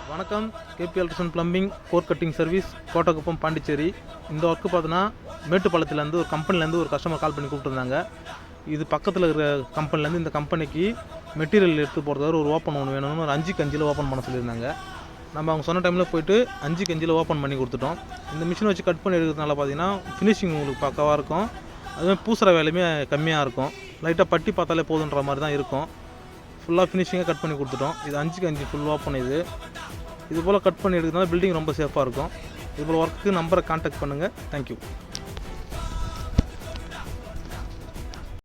வணக்கம். KP electrician plumbing core cutting service Kottakuppam Pondicherry. இந்த work பார்த்தோன்னா மேட்டுப்பாளையத்துலேருந்து ஒரு கம்பெனிலேருந்து ஒரு கஸ்டமர் கால் பண்ணி கூப்பிட்டுருந்தாங்க. இது பக்கத்தில் இருக்கிற கம்பெனிலேருந்து இந்த கம்பெனிக்கு மெட்டீரியல் எடுத்து போகிறதுக்கு ஒரு ஓப்பன் ஒன்று வேணும்னு ஒரு 5க்கு 5 ஓப்பன் பண்ண சொல்லியிருந்தாங்க. நம்ம அவங்க சொன்ன டைமில் போய்ட்டு 5க்கு 5 ஓப்பன் பண்ணி கொடுத்துட்டோம். இந்த மிஷினை வச்சு கட் பண்ணி எடுக்கிறதுனால பார்த்தீங்கன்னா ஃபினிஷிங் உங்களுக்கு பக்காவாக இருக்கும். அதுமாதிரி பூசுகிற வேலையுமே கம்மியாக இருக்கும். லைட்டாக பட்டி பார்த்தாலே போதுன்ற மாதிரி தான் இருக்கும். ஃபுல்லாக ஃபினிஷிங்காக கட் பண்ணி கொடுத்துட்டோம். இது 5க்கு 5 ஃபுல் ஓப்பன். இது போல் கட் பண்ணி எடுக்கிறதுனால பில்டிங் ரொம்ப சேஃபாக இருக்கும். இது போல் ஒர்க்கு நம்பரை கான்டாக்ட் பண்ணுங்கள். தேங்க்யூ.